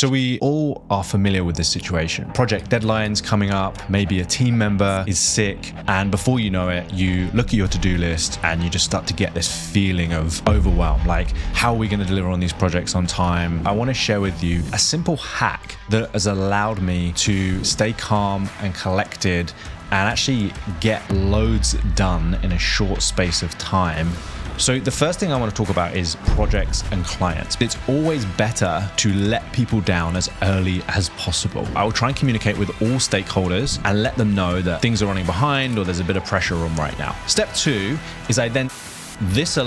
So we all are familiar with this situation. Project deadlines coming up, maybe a team member is sick, and before you know it, you look at your to-do list and you just start to get this feeling of overwhelm. Like, how are we going to deliver on these projects on time? I want to share with you a simple hack that has allowed me to stay calm and collected and actually get loads done in a short space of time. So the first thing I want to talk about is projects and clients. It's always better to let people down as early as possible. I will try and communicate with all stakeholders and let them know that things are running behind or there's a bit of pressure on right now. Step two is this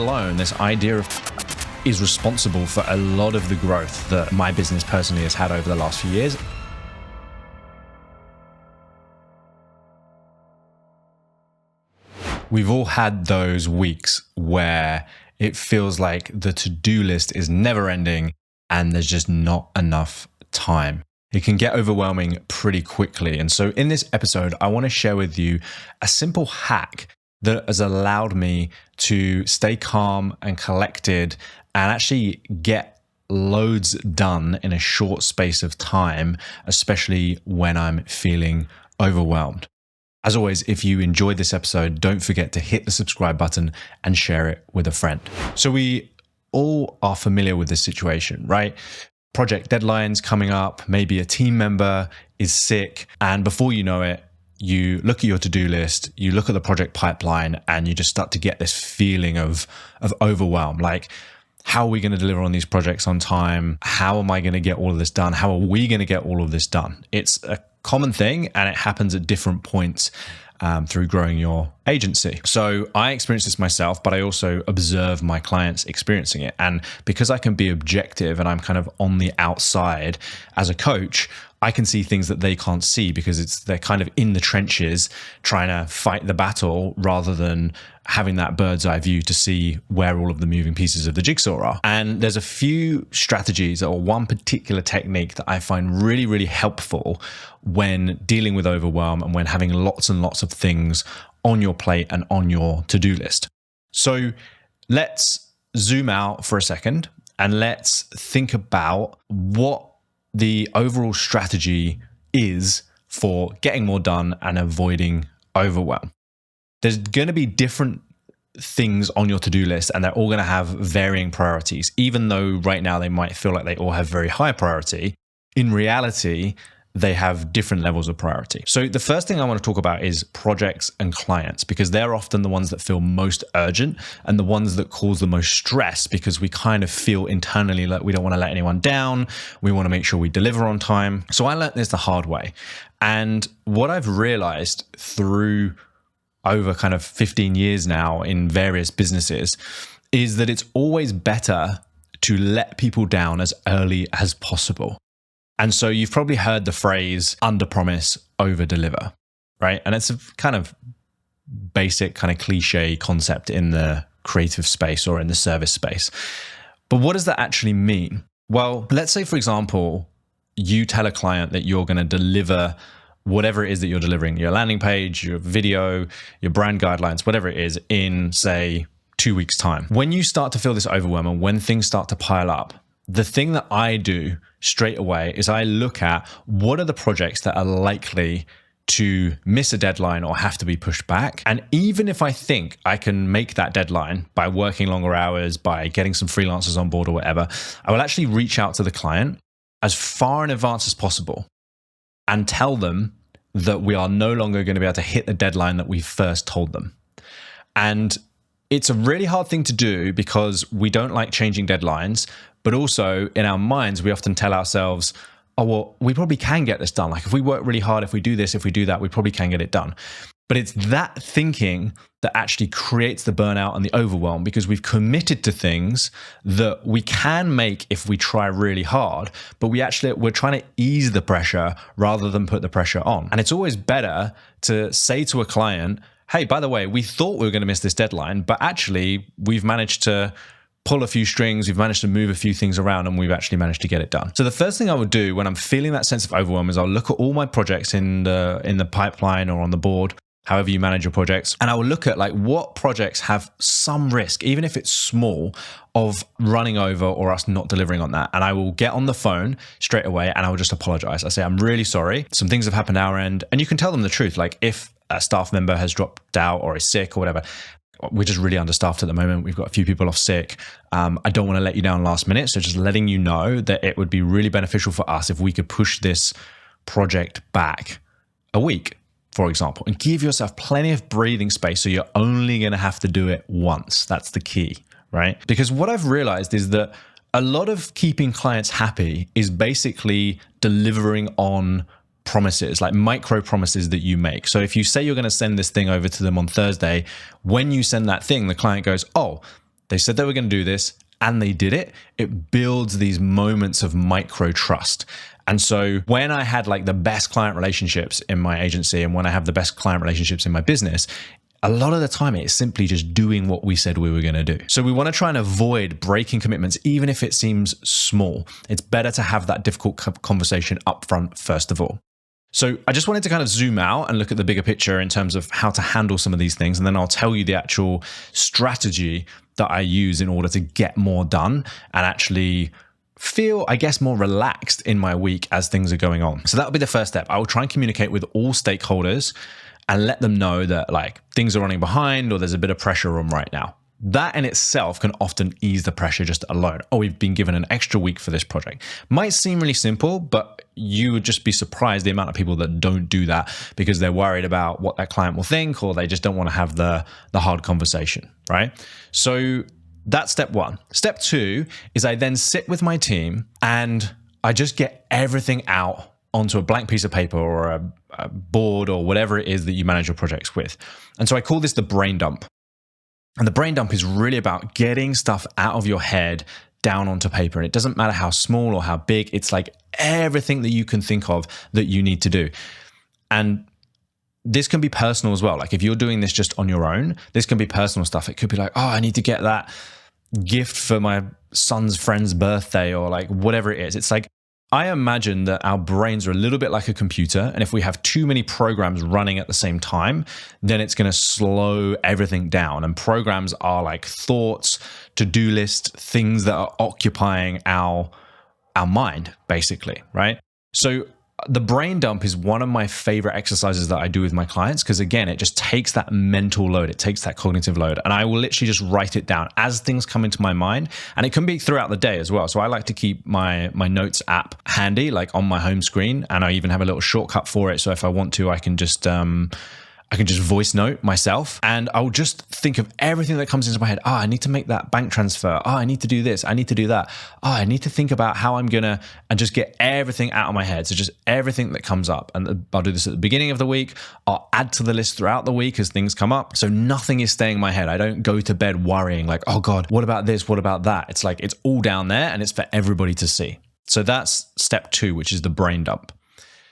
idea of is responsible for a lot of the growth that my business personally has had over the last few years. We've all had those weeks where it feels like the to-do list is never ending and there's just not enough time. It can get overwhelming pretty quickly. And so in this episode, I want to share with you a simple hack that has allowed me to stay calm and collected and actually get loads done in a short space of time, especially when I'm feeling overwhelmed. As always, if you enjoyed this episode, don't forget to hit the subscribe button and share it with a friend. So we all are familiar with this situation, right? Project deadlines coming up, maybe a team member is sick, and before you know it, you look at your to-do list, you look at the project pipeline, and you just start to get this feeling of overwhelm. Like, how are we going to deliver on these projects on time? How am I going to get all of this done? How are we going to get all of this done? It's a common thing, and it happens at different points through growing your agency. So I experience this myself, but I also observe my clients experiencing it. And because I can be objective and I'm kind of on the outside as a coach, I can see things that they can't see because they're kind of in the trenches trying to fight the battle rather than having that bird's eye view to see where all of the moving pieces of the jigsaw are. And there's a few strategies or one particular technique that I find really, really helpful when dealing with overwhelm and when having lots and lots of things on your plate and on your to-do list. So let's zoom out for a second and let's think about what the overall strategy is for getting more done and avoiding overwhelm. There's going to be different things on your to-do list and they're all going to have varying priorities. Even though right now they might feel like they all have very high priority, in reality, they have different levels of priority. So the first thing I want to talk about is projects and clients, because they're often the ones that feel most urgent and the ones that cause the most stress because we kind of feel internally like we don't want to let anyone down. We want to make sure we deliver on time. So I learned this the hard way. And what I've realized through over kind of 15 years now in various businesses is that it's always better to let people down as early as possible. And so you've probably heard the phrase under promise, over deliver, right? And it's a kind of basic kind of cliche concept in the creative space or in the service space. But what does that actually mean? Well, let's say, for example, you tell a client that you're going to deliver whatever it is that you're delivering, your landing page, your video, your brand guidelines, whatever it is, in, say, 2 weeks' time. When you start to feel this overwhelm and when things start to pile up, the thing that I do straight away is I look at what are the projects that are likely to miss a deadline or have to be pushed back. And even if I think I can make that deadline by working longer hours, by getting some freelancers on board or whatever, I will actually reach out to the client as far in advance as possible and tell them that we are no longer going to be able to hit the deadline that we first told them. And it's a really hard thing to do because we don't like changing deadlines, but also in our minds, we often tell ourselves, oh, well, we probably can get this done. Like if we work really hard, if we do this, if we do that, we probably can get it done. But it's that thinking that actually creates the burnout and the overwhelm because we've committed to things that we can make if we try really hard, but we're trying to ease the pressure rather than put the pressure on. And it's always better to say to a client, hey, by the way, we thought we were going to miss this deadline, but actually we've managed to pull a few strings, we've managed to move a few things around, and we've actually managed to get it done. So the first thing I would do when I'm feeling that sense of overwhelm is I'll look at all my projects in the pipeline or on the board, however you manage your projects. And I will look at like what projects have some risk, even if it's small, of running over or us not delivering on that. And I will get on the phone straight away and I will just apologize. I say, I'm really sorry. Some things have happened our end. And you can tell them the truth. Like if a staff member has dropped out or is sick or whatever, we're just really understaffed at the moment. We've got a few people off sick. I don't want to let you down last minute. So just letting you know that it would be really beneficial for us if we could push this project back a week, for example, and give yourself plenty of breathing space. So you're only going to have to do it once. That's the key, right? Because what I've realized is that a lot of keeping clients happy is basically delivering on promises, like micro promises that you make. So if you say you're going to send this thing over to them on Thursday, when you send that thing, the client goes, oh, they said they were going to do this and they did it. It builds these moments of micro trust. And so when I had like the best client relationships in my agency and when I have the best client relationships in my business, a lot of the time it's simply just doing what we said we were going to do. So we want to try and avoid breaking commitments, even if it seems small. It's better to have that difficult conversation up front, first of all. So I just wanted to kind of zoom out and look at the bigger picture in terms of how to handle some of these things. And then I'll tell you the actual strategy that I use in order to get more done and actually feel, I guess, more relaxed in my week as things are going on. So that'll be the first step. I will try and communicate with all stakeholders and let them know that like things are running behind or there's a bit of pressure on right now. That in itself can often ease the pressure just alone. Oh, we've been given an extra week for this project. Might seem really simple, but you would just be surprised the amount of people that don't do that because they're worried about what that client will think or they just don't want to have the hard conversation, right? So that's step one. Step two is I then sit with my team and I just get everything out onto a blank piece of paper or a board or whatever it is that you manage your projects with. And so I call this the brain dump. And the brain dump is really about getting stuff out of your head down onto paper. And it doesn't matter how small or how big, it's like everything that you can think of that you need to do. And this can be personal as well. Like if you're doing this just on your own, this can be personal stuff. It could be like, oh, I need to get that gift for my son's friend's birthday or like whatever it is. It's like, I imagine that our brains are a little bit like a computer. And if we have too many programs running at the same time, then it's going to slow everything down. And programs are like thoughts, to-do lists, things that are occupying our mind, basically, right? So the brain dump is one of my favorite exercises that I do with my clients because, again, it just takes that mental load. It takes that cognitive load. And I will literally just write it down as things come into my mind. And it can be throughout the day as well. So I like to keep my notes app handy, like on my home screen. And I even have a little shortcut for it. So if I want to, I can just voice note myself and I'll just think of everything that comes into my head. Oh, I need to make that bank transfer. Oh, I need to do this. I need to do that. Oh, I need to think about how I'm going to, and just get everything out of my head. So just everything that comes up. And I'll do this at the beginning of the week. I'll add to the list throughout the week as things come up. So nothing is staying in my head. I don't go to bed worrying like, oh God, what about this? What about that? It's like, it's all down there and it's for everybody to see. So that's step two, which is the brain dump.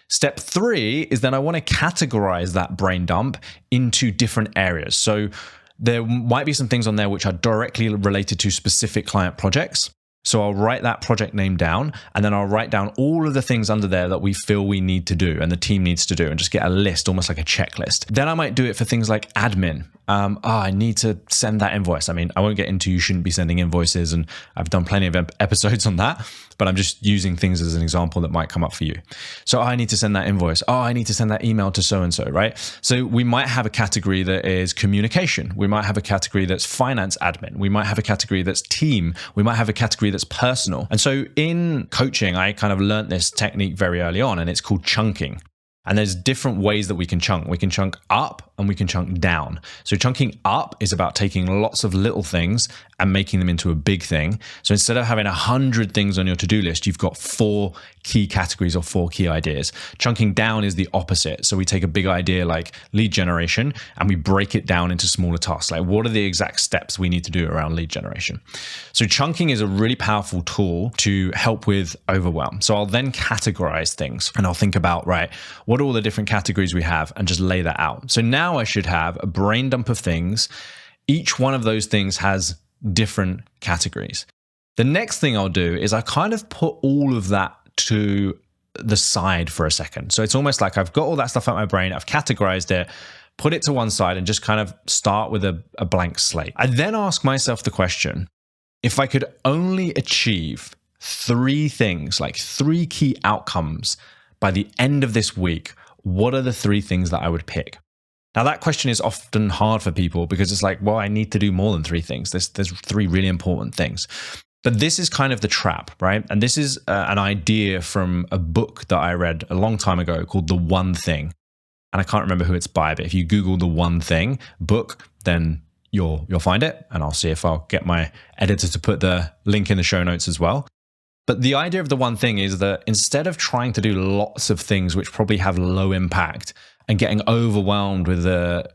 Step three is then I want to categorize that brain dump into different areas. So there might be some things on there which are directly related to specific client projects. So I'll write that project name down and then I'll write down all of the things under there that we feel we need to do and the team needs to do and just get a list, almost like a checklist. Then I might do it for things like admin. I need to send that invoice. I mean, I won't get into you shouldn't be sending invoices and I've done plenty of episodes on that, but I'm just using things as an example that might come up for you. So I need to send that invoice. Oh, I need to send that email to so-and-so, right? So we might have a category that is communication. We might have a category that's finance admin. We might have a category that's team. We might have a category that's personal. And so in coaching, I kind of learned this technique very early on and it's called chunking. And there's different ways that we can chunk. We can chunk up and we can chunk down. So chunking up is about taking lots of little things and making them into a big thing. So instead of having 100 things on your to-do list, you've got 4 key categories or 4 key ideas. Chunking down is the opposite. So we take a big idea like lead generation and we break it down into smaller tasks. Like what are the exact steps we need to do around lead generation? So chunking is a really powerful tool to help with overwhelm. So I'll then categorize things and I'll think about, right, what are all the different categories we have and just lay that out. So now I should have a brain dump of things. Each one of those things has different categories. The next thing I'll do is I kind of put all of that to the side for a second. So it's almost like I've got all that stuff out of my brain, I've categorized it, put it to one side and just kind of start with a blank slate. I then ask myself the question, if I could only achieve 3 things, like 3 key outcomes by the end of this week, what are the 3 things that I would pick? Now, that question is often hard for people because it's like, well, I need to do more than 3 things. There's 3 really important things. But this is kind of the trap, right? And this is an idea from a book that I read a long time ago called The One Thing. And I can't remember who it's by, but if you Google The One Thing book, then you'll find it. And I'll see if I'll get my editor to put the link in the show notes as well. But the idea of The One Thing is that instead of trying to do lots of things which probably have low impact and getting overwhelmed with the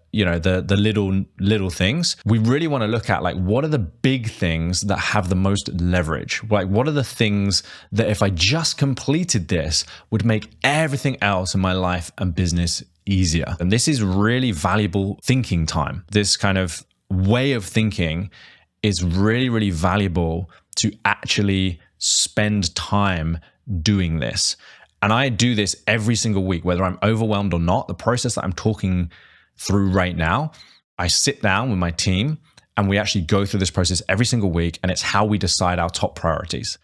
little things, we really want to look at like, what are the big things that have the most leverage? Like, what are the things that if I just completed this would make everything else in my life and business easier? And this is really valuable thinking time. This kind of way of thinking is really, really valuable to actually spend time doing this. And I do this every single week, whether I'm overwhelmed or not. The process that I'm talking through right now, I sit down with my team and we actually go through this process every single week. And it's how we decide our top priorities.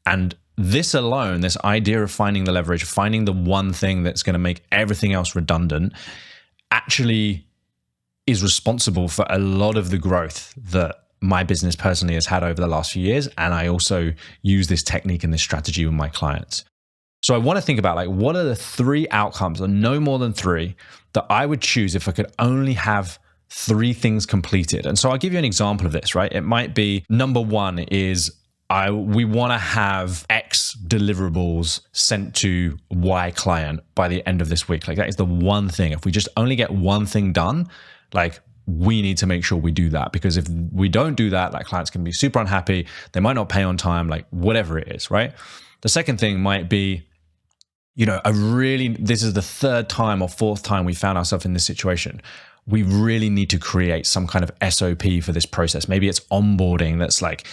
And this alone, this idea of finding the leverage, finding the one thing that's going to make everything else redundant, actually is responsible for a lot of the growth that my business personally has had over the last few years. And I also use this technique and this strategy with my clients. So I want to think about like, what are the 3 outcomes, or no more than 3, that I would choose if I could only have 3 things completed. And so I'll give you an example of this, right? It might be, number 1 is we want to have X deliverables sent to Y client by the end of this week. Like, that is the one thing. If we just only get one thing done, like, we need to make sure we do that, because if we don't do that, like, clients can be super unhappy. They might not pay on time, like whatever it is, right? The second thing might be, this is the 3rd time or 4th time we found ourselves in this situation. We really need to create some kind of SOP for this process. Maybe it's onboarding that's like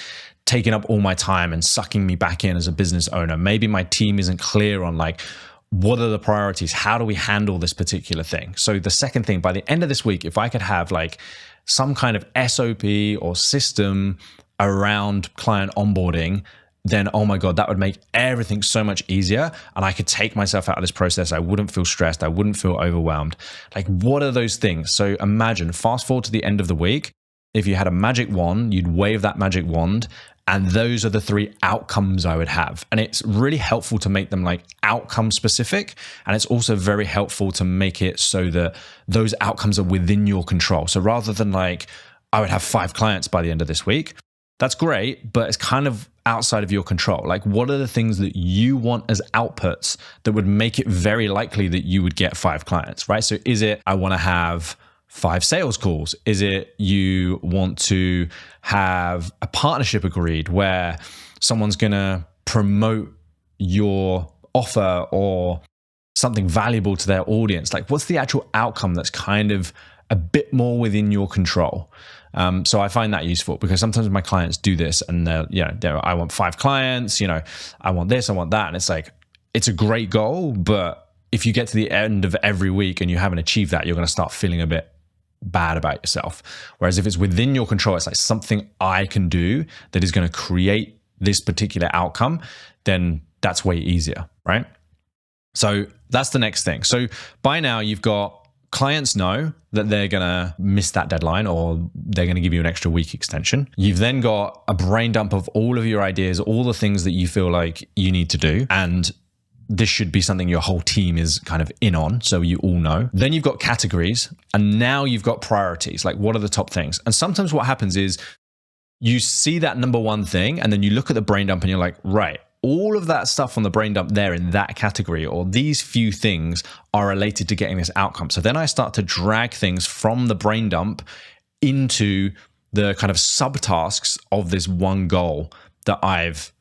taking up all my time and sucking me back in as a business owner. Maybe my team isn't clear on like, what are the priorities? How do we handle this particular thing? So the second thing, by the end of this week, if I could have like some kind of SOP or system around client onboarding, then, oh my God, that would make everything so much easier. And I could take myself out of this process. I wouldn't feel stressed. I wouldn't feel overwhelmed. Like, what are those things? So imagine, fast forward to the end of the week. If you had a magic wand, you'd wave that magic wand, and those are the 3 outcomes I would have. And it's really helpful to make them like outcome specific. And it's also very helpful to make it so that those outcomes are within your control. So rather than like, I would have 5 clients by the end of this week, that's great, but it's kind of outside of your control. Like, what are the things that you want as outputs that would make it very likely that you would get 5 clients, right? So is it, I want to have 5 sales calls? Is it you want to have a partnership agreed where someone's going to promote your offer or something valuable to their audience? Like, what's the actual outcome that's kind of a bit more within your control? So I find that useful, because sometimes my clients do this and I want 5 clients, I want this, I want that. And it's like, it's a great goal, but if you get to the end of every week and you haven't achieved that, you're going to start feeling a bit bad about yourself. Whereas if it's within your control, it's like something I can do that is going to create this particular outcome, then that's way easier, right? So that's the next thing. So by now you've got clients know that they're going to miss that deadline, or they're going to give you an extra week extension. You've then got a brain dump of all of your ideas, all the things that you feel like you need to do. And this should be something your whole team is kind of in on, so you all know. Then you've got categories, and now you've got priorities. Like, what are the top things? And sometimes what happens is you see that number 1 thing, and then you look at the brain dump and you're like, right, all of that stuff on the brain dump there in that category, or these few things are related to getting this outcome. So then I start to drag things from the brain dump into the kind of subtasks of this one goal that I've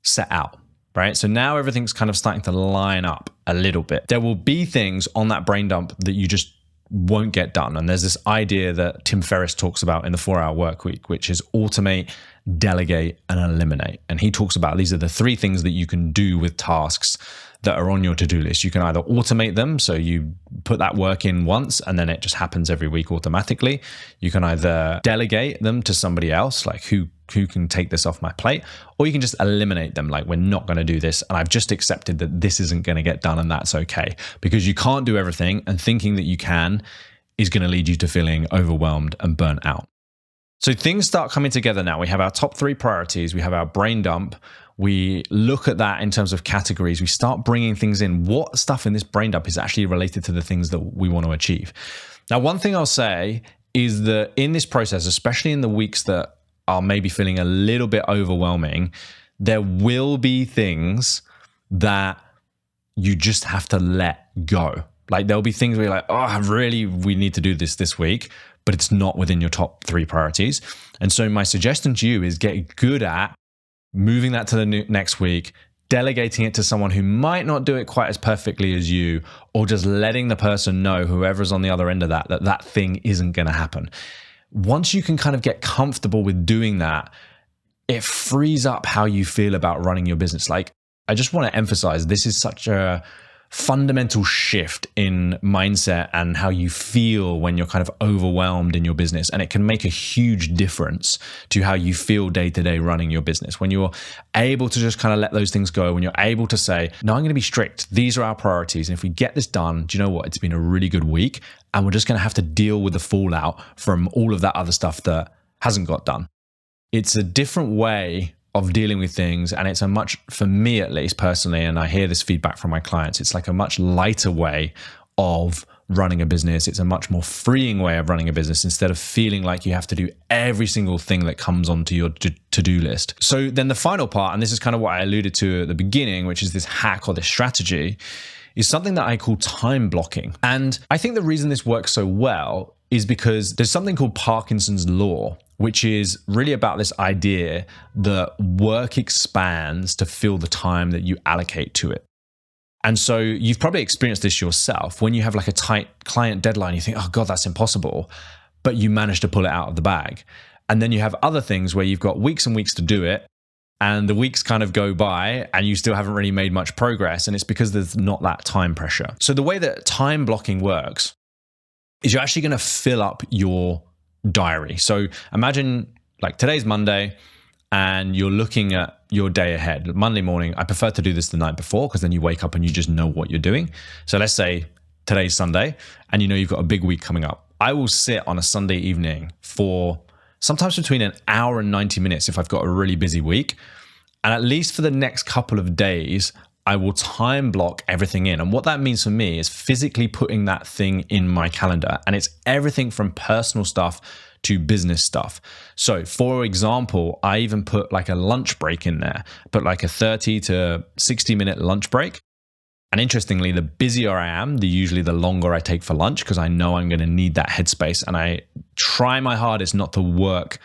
set out, right? So now everything's kind of starting to line up a little bit. There will be things on that brain dump that you just won't get done. And there's this idea that Tim Ferriss talks about in the 4-Hour Workweek, which is automate, delegate, and eliminate. And he talks about these are the 3 things that you can do with tasks that are on your to-do list. You can either automate them, so you put that work in once and then it just happens every week automatically. You can either delegate them to somebody else, like who can take this off my plate, or you can just eliminate them, like we're not going to do this and I've just accepted that this isn't going to get done, and that's okay, because you can't do everything, and thinking that you can is going to lead you to feeling overwhelmed and burnt out. So things start coming together now. We have our top 3 priorities. We have our brain dump. We look at that in terms of categories. We start bringing things in. What stuff in this brain dump is actually related to the things that we want to achieve? Now, one thing I'll say is that in this process, especially in the weeks that are maybe feeling a little bit overwhelming, there will be things that you just have to let go. Like there'll be things where you're like, oh, we need to do this week, but it's not within your top 3 priorities. And so my suggestion to you is get good at moving that to the next week, delegating it to someone who might not do it quite as perfectly as you, or just letting the person know, whoever's on the other end of that thing isn't going to happen. Once you can kind of get comfortable with doing that, it frees up how you feel about running your business. Like, I just want to emphasize, this is such a fundamental shift in mindset and how you feel when you're kind of overwhelmed in your business. And it can make a huge difference to how you feel day to day running your business. When you're able to just kind of let those things go, when you're able to say, no, I'm going to be strict. These are our priorities. And if we get this done, do you know what? It's been a really good week. And we're just going to have to deal with the fallout from all of that other stuff that hasn't got done. It's a different way of dealing with things. And it's a much, for me at least personally, and I hear this feedback from my clients, it's like a much lighter way of running a business. It's a much more freeing way of running a business, instead of feeling like you have to do every single thing that comes onto your to-do list. So then the final part, and this is kind of what I alluded to at the beginning, which is this hack or this strategy, is something that I call time blocking. And I think the reason this works so well is because there's something called Parkinson's law, which is really about this idea that work expands to fill the time that you allocate to it. And so you've probably experienced this yourself. When you have like a tight client deadline, you think, oh God, that's impossible, but you manage to pull it out of the bag. And then you have other things where you've got weeks and weeks to do it, and the weeks kind of go by and you still haven't really made much progress. And it's because there's not that time pressure. So the way that time blocking works is you're actually going to fill up your diary. So imagine like today's Monday and you're looking at your day ahead. Monday morning, I prefer to do this the night before, because then you wake up and you just know what you're doing. So let's say today's Sunday and you know you've got a big week coming up. I will sit on a Sunday evening for sometimes between an hour and 90 minutes if I've got a really busy week. And at least for the next couple of days, I will time block everything in. And what that means for me is physically putting that thing in my calendar. And it's everything from personal stuff to business stuff. So for example, I even put like a lunch break in there, put like a 30 to 60 minute lunch break. And interestingly, the busier I am, usually the longer I take for lunch, because I know I'm going to need that headspace. And I try my hardest not to work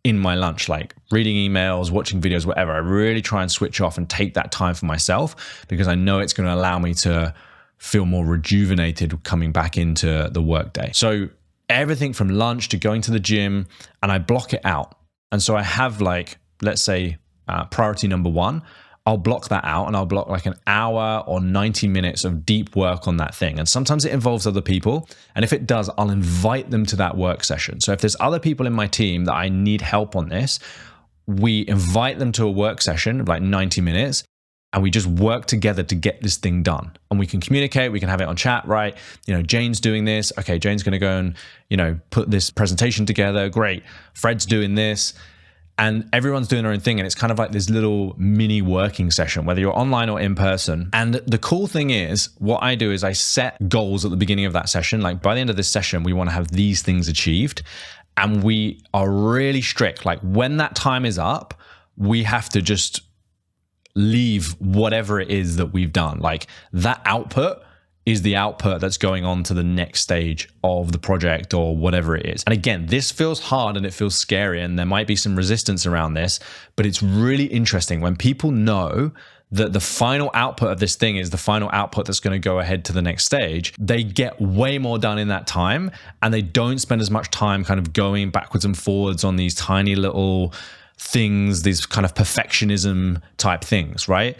in my lunch, like reading emails, watching videos, whatever. I really try and switch off and take that time for myself, because I know it's going to allow me to feel more rejuvenated coming back into the workday. So everything from lunch to going to the gym, and I block it out. And so I have like, let's say priority number 1, I'll block that out, and I'll block like an hour or 90 minutes of deep work on that thing. And sometimes it involves other people. And if it does, I'll invite them to that work session. So if there's other people in my team that I need help on this, we invite them to a work session of like 90 minutes, and we just work together to get this thing done. And we can communicate, we can have it on chat, right? You know, Jane's doing this. Okay, Jane's going to go and, you know, put this presentation together. Great. Fred's doing this. And everyone's doing their own thing. And it's kind of like this little mini working session, whether you're online or in person. And the cool thing is, what I do is I set goals at the beginning of that session. Like by the end of this session, we want to have these things achieved. And we are really strict. Like when that time is up, we have to just leave whatever it is that we've done. Like that output is the output that's going on to the next stage of the project or whatever it is. And again, this feels hard and it feels scary, and there might be some resistance around this, but it's really interesting when people know that the final output of this thing is the final output that's going to go ahead to the next stage. They get way more done in that time, and they don't spend as much time kind of going backwards and forwards on these tiny little things, these kind of perfectionism type things, right?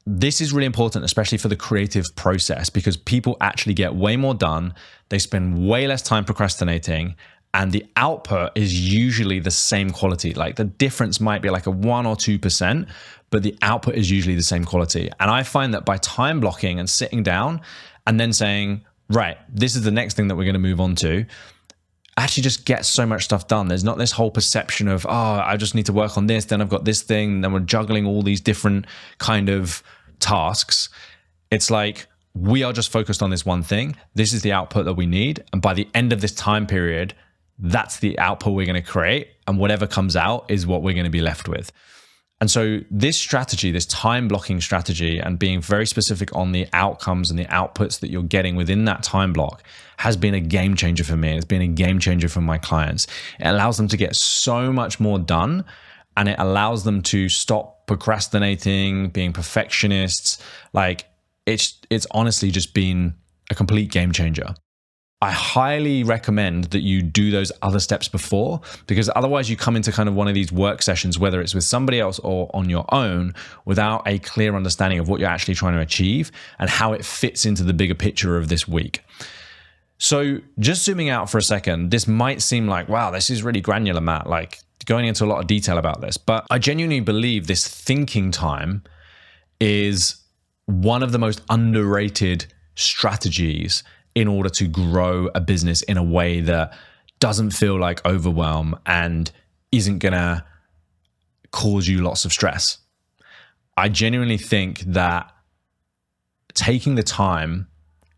this is really important, especially for the creative process, because people actually get way more done. They spend way less time procrastinating, and the output is usually the same quality. Like the difference might be like a 1 or 2%, but the output is usually the same quality. And I find that by time blocking and sitting down and then saying, right, this is the next thing that we're going to move on to, actually just get so much stuff done. There's not this whole perception of, oh, I just need to work on this, then I've got this thing, then we're juggling all these different kind of tasks. It's like, we are just focused on this one thing. This is the output that we need. And by the end of this time period, that's the output we're going to create. And whatever comes out is what we're going to be left with. And so this strategy, this time blocking strategy, and being very specific on the outcomes and the outputs that you're getting within that time block has been a game changer for me. It's been a game changer for my clients. It allows them to get so much more done, and it allows them to stop procrastinating, being perfectionists. Like it's honestly just been a complete game changer. I highly recommend that you do those other steps before, because otherwise you come into kind of one of these work sessions, whether it's with somebody else or on your own, without a clear understanding of what you're actually trying to achieve and how it fits into the bigger picture of this week. So just zooming out for a second, this might seem like, wow, this is really granular, Matt, like going into a lot of detail about this. But I genuinely believe this thinking time is one of the most underrated strategies in order to grow a business in a way that doesn't feel like overwhelm and isn't gonna cause you lots of stress. I genuinely think that taking the time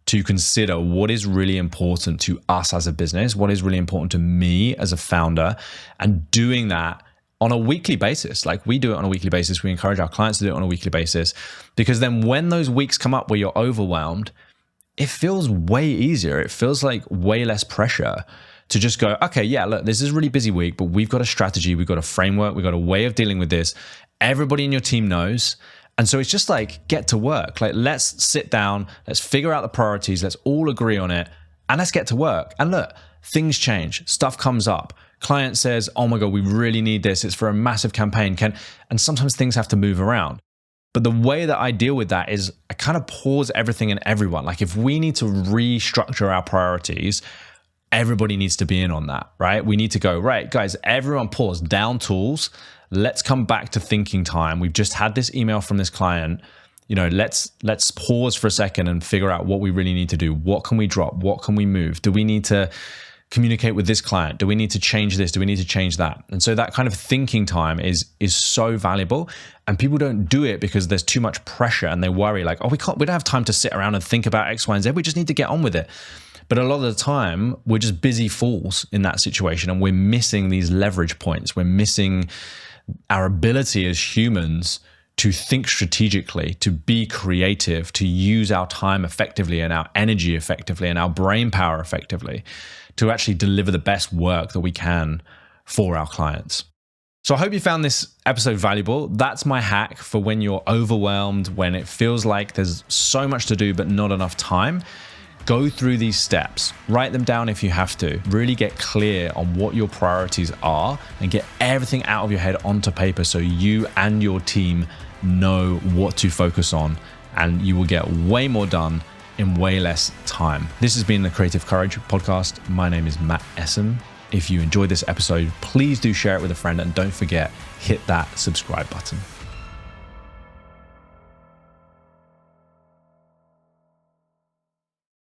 to consider what is really important to us as a business, what is really important to me as a founder, and doing that on a weekly basis. Like we do it on a weekly basis. We encourage our clients to do it on a weekly basis, because then when those weeks come up where you're overwhelmed, it feels way easier. It feels like way less pressure to just go, okay, yeah, look, this is a really busy week, but we've got a strategy, we've got a framework, we've got a way of dealing with this. Everybody in your team knows. And so it's just like, get to work. Like, let's sit down, let's figure out the priorities, let's all agree on it, and let's get to work. And look, things change, stuff comes up. Client says, oh my God, we really need this. It's for a massive campaign. And sometimes things have to move around. But the way that I deal with that is I kind of pause everything and everyone. Like if we need to restructure our priorities, everybody needs to be in on that, right? We need to go, right, guys, everyone pause, down tools. Let's come back to thinking time. We've just had this email from this client. Let's pause for a second and figure out what we really need to do. What can we drop? What can we move? Do we need to communicate with this client? Do we need to change this? Do we need to change that? And so that kind of thinking time is so valuable, and people don't do it because there's too much pressure and they worry like, oh, we don't have time to sit around and think about X, Y, and Z. We just need to get on with it. But a lot of the time we're just busy fools in that situation, and we're missing these leverage points. We're missing our ability as humans to think strategically, to be creative, to use our time effectively and our energy effectively and our brain power effectively to actually deliver the best work that we can for our clients. So I hope you found this episode valuable. That's my hack for when you're overwhelmed, when it feels like there's so much to do but not enough time. Go through these steps, write them down if you have to, really get clear on what your priorities are and get everything out of your head onto paper so you and your team know what to focus on, and you will get way more done in way less time. This has been the Creative Courage podcast. My name is Matt Essen. If you enjoyed this episode, please do share it with a friend, and don't forget, hit that subscribe button.